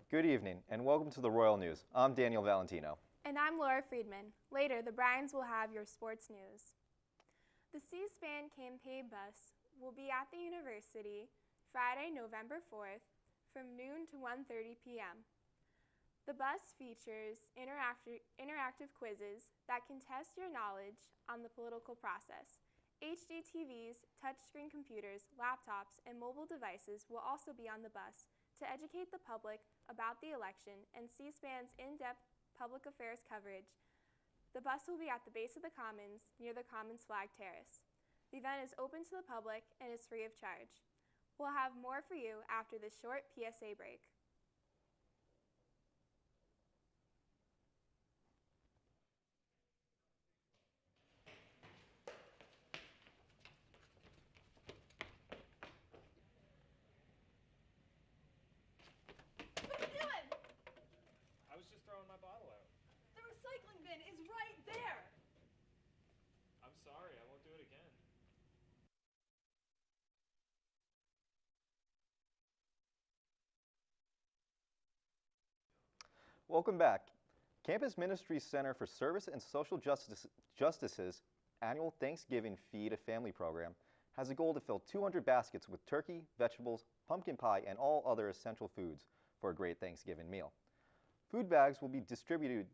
Good evening and welcome to the Royal News. I'm Daniel Valentino. And I'm Laura Freedman. Later, the Bryans will have your sports news. The C-SPAN campaign bus will be at the university Friday, November 4th from noon to 1:30 p.m. The bus features interactive quizzes that can test your knowledge on the political process. HD TVs, touchscreen computers, laptops, and mobile devices will also be on the bus to educate the public about the election and C-SPAN's in-depth public affairs coverage. The bus will be at the base of the Commons near the Commons Flag Terrace. The event is open to the public and is free of charge. We'll have more for you after this short PSA break. Throwing my bottle out. The recycling bin is right there. I'm sorry, I won't do it again. Welcome back. Campus Ministries Center for Service and Social Justice's annual Thanksgiving Feed a Family program has a goal to fill 200 baskets with turkey, vegetables, pumpkin pie, and all other essential foods for a great Thanksgiving meal. Food bags will be distributed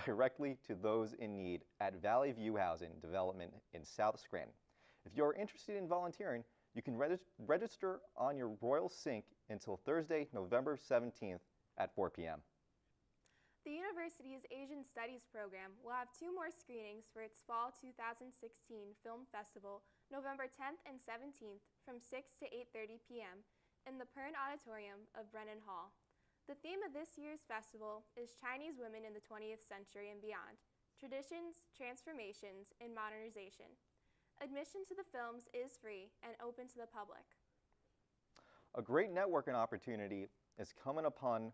directly to those in need at Valley View Housing Development in South Scranton. If you are interested in volunteering, you can register on your Royal Sync until Thursday, November 17th at 4 p.m. The university's Asian Studies program will have 2 more screenings for its Fall 2016 Film Festival, November 10th and 17th from 6 to 8:30 p.m. in the Pern Auditorium of Brennan Hall. The theme of this year's festival is Chinese women in the 20th century and beyond, traditions, transformations, and modernization. Admission to the films is free and open to the public. A great networking opportunity is coming up on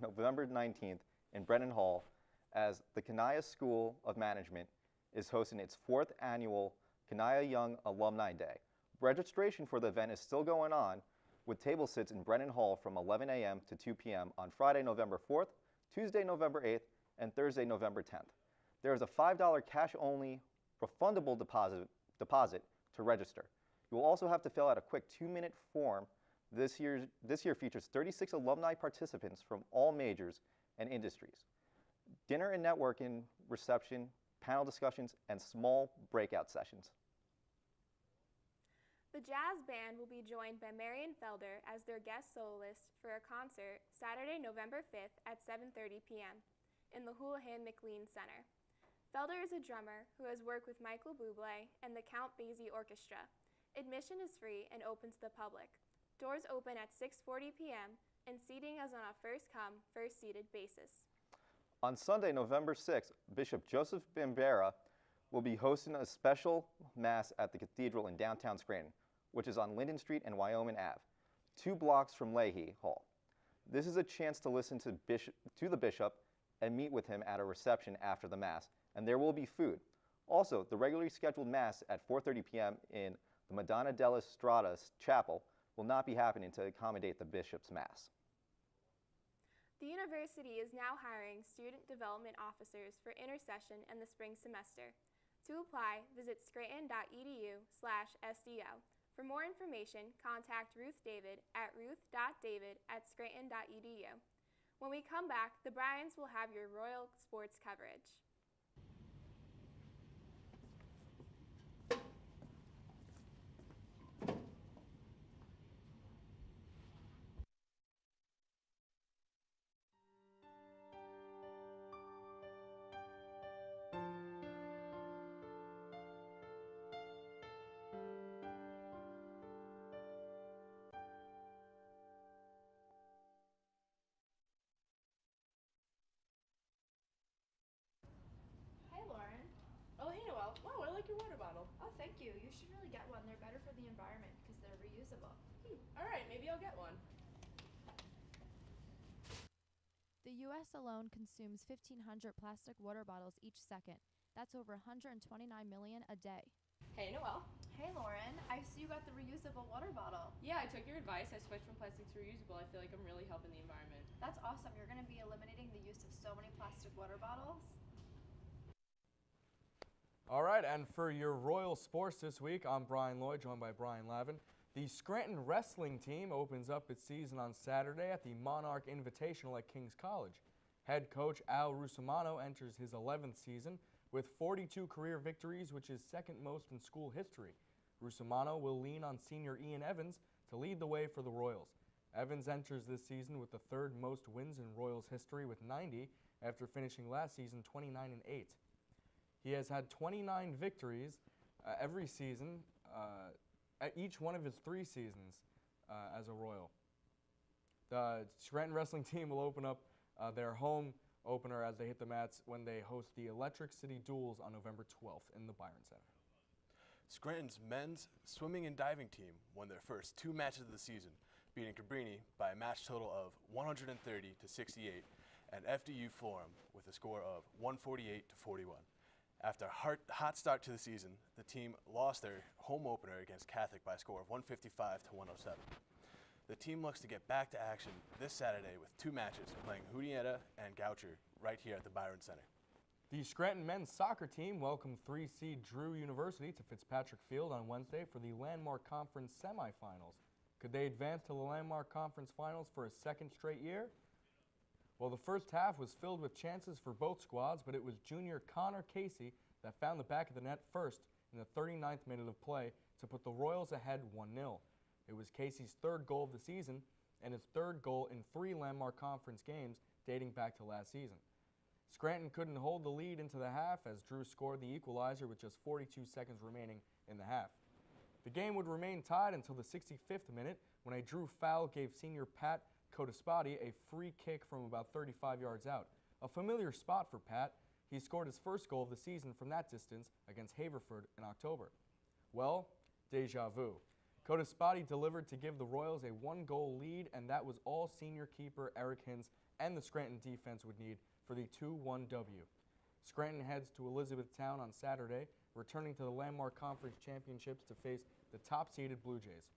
November 19th in Brennan Hall as the Kanaya School of Management is hosting its 4th annual Kanaya Young Alumni Day. Registration for the event is still going on, with table sits in Brennan Hall from 11 a.m. to 2 p.m. on Friday, November 4th, Tuesday, November 8th, and Thursday, November 10th. There is a $5 cash-only refundable deposit to register. You will also have to fill out a quick 2-minute form. This year features 36 alumni participants from all majors and industries. Dinner and networking, reception, panel discussions, and small breakout sessions. The jazz band will be joined by Marion Felder as their guest soloist for a concert Saturday, November 5th at 7:30 p.m. in the Houlihan McLean Center. Felder is a drummer who has worked with Michael Bublé and the Count Basie Orchestra. Admission is free and open to the public. Doors open at 6:40 p.m. and seating is on a first-come, first-seated basis. On Sunday, November 6th, Bishop Joseph Bambera will be hosting a special Mass at the Cathedral in downtown Scranton, which is on Linden Street and Wyoming Ave, 2 blocks from Leahy Hall. This is a chance to listen to the bishop and meet with him at a reception after the Mass, and there will be food. Also, the regularly scheduled Mass at 4:30 p.m. in the Madonna della Strada Chapel will not be happening to accommodate the bishop's Mass. The university is now hiring student development officers for intersession and the spring semester. To apply, visit scranton.edu/SDO. For more information, contact Ruth David at ruth.david@scranton.edu. When we come back, the Bryans will have your Royal sports coverage. Thank you. You should really get one. They're better for the environment because they're reusable. All right, maybe I'll get one. The U.S. alone consumes 1,500 plastic water bottles each second. That's over 129 million a day. Hey, Noelle. Hey Lauren, I see you got the reusable water bottle. Yeah, I took your advice. I switched from plastic to reusable. I feel like I'm really helping the environment. That's awesome. You're going to be eliminating the use of so many plastic water bottles. All right, and for your Royal Sports this week, I'm Brian Lloyd, joined by Brian Lavin. The Scranton wrestling team opens up its season on Saturday at the Monarch Invitational at King's College. Head coach Al Rusomano enters his 11th season with 42 career victories, which is second most in school history. Rusomano will lean on senior Ian Evans to lead the way for the Royals. Evans enters this season with the third most wins in Royals history with 90 after finishing last season 29-8. He has had 29 victories every season, at each one of his 3 seasons as a Royal. The Scranton wrestling team will open up their home opener as they hit the mats when they host the Electric City Duels on November 12th in the Byron Center. Scranton's men's swimming and diving team won their first 2 matches of the season, beating Cabrini by a match total of 130-68 and FDU Florham with a score of 148-41. After a hot start to the season, the team lost their home opener against Catholic by a score of 155-107. The team looks to get back to action this Saturday with 2 matches, playing Hoodietta and Goucher right here at the Byron Center. The Scranton men's soccer team welcomed 3-seed Drew University to Fitzpatrick Field on Wednesday for the Landmark Conference semifinals. Could they advance to the Landmark Conference finals for a second straight year? Well, the first half was filled with chances for both squads, but it was junior Connor Casey that found the back of the net first in the 39th minute of play to put the Royals ahead 1-0. It was Casey's 3rd goal of the season and his 3rd goal in 3 Landmark Conference games dating back to last season. Scranton couldn't hold the lead into the half as Drew scored the equalizer with just 42 seconds remaining in the half. The game would remain tied until the 65th minute when a Drew foul gave senior Pat Codispati a free kick from about 35 yards out. A familiar spot for Pat. He scored his 1st goal of the season from that distance against Haverford in October. Well, deja vu. Codispati delivered to give the Royals a 1-goal lead, and that was all senior keeper Eric Hintz and the Scranton defense would need for the 2-1 W. Scranton heads to Elizabethtown on Saturday, returning to the Landmark Conference Championships to face the top-seeded Blue Jays.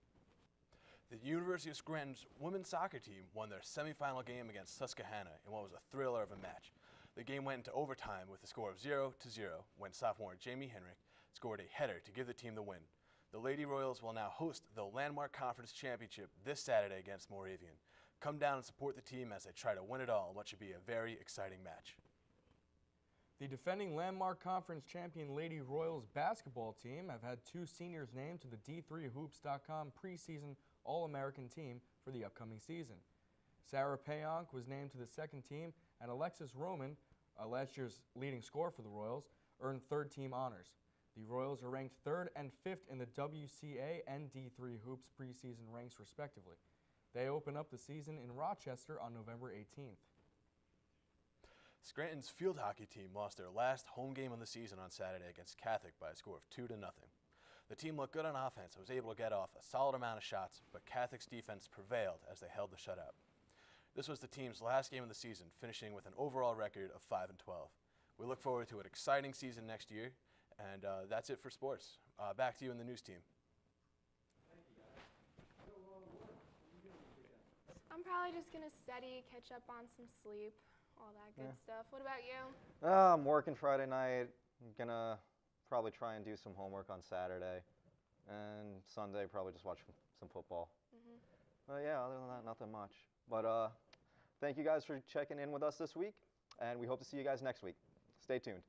The University of Scranton's women's soccer team won their semifinal game against Susquehanna in what was a thriller of a match. The game went into overtime with a score of 0-0 when sophomore Jamie Henrik scored a header to give the team the win. The Lady Royals will now host the Landmark Conference Championship this Saturday against Moravian. Come down and support the team as they try to win it all in what should be a very exciting match. The defending Landmark Conference champion Lady Royals basketball team have had 2 seniors named to the D3Hoops.com preseason All-American team for the upcoming season. Sarah Payonk was named to the 2nd team, and Alexis Roman, last year's leading scorer for the Royals, earned 3rd team honors. The Royals are ranked 3rd and 5th in the WCA and D3 Hoops preseason ranks respectively. They open up the season in Rochester on November 18th. Scranton's field hockey team lost their last home game of the season on Saturday against Catholic by a score of 2-0. The team looked good on offense and was able to get off a solid amount of shots, but Catholic's defense prevailed as they held the shutout. This was the team's last game of the season, finishing with an overall record of 5-12. We look forward to an exciting season next year, and that's it for sports. Back to you in the news team. I'm probably just going to study, catch up on some sleep, all that good stuff. What about you? I'm working Friday night. I'm going to probably try and do some homework on Saturday. And Sunday, probably just watch some football. Yeah, other than that, nothing much. But thank you guys for checking in with us this week, and we hope to see you guys next week. Stay tuned.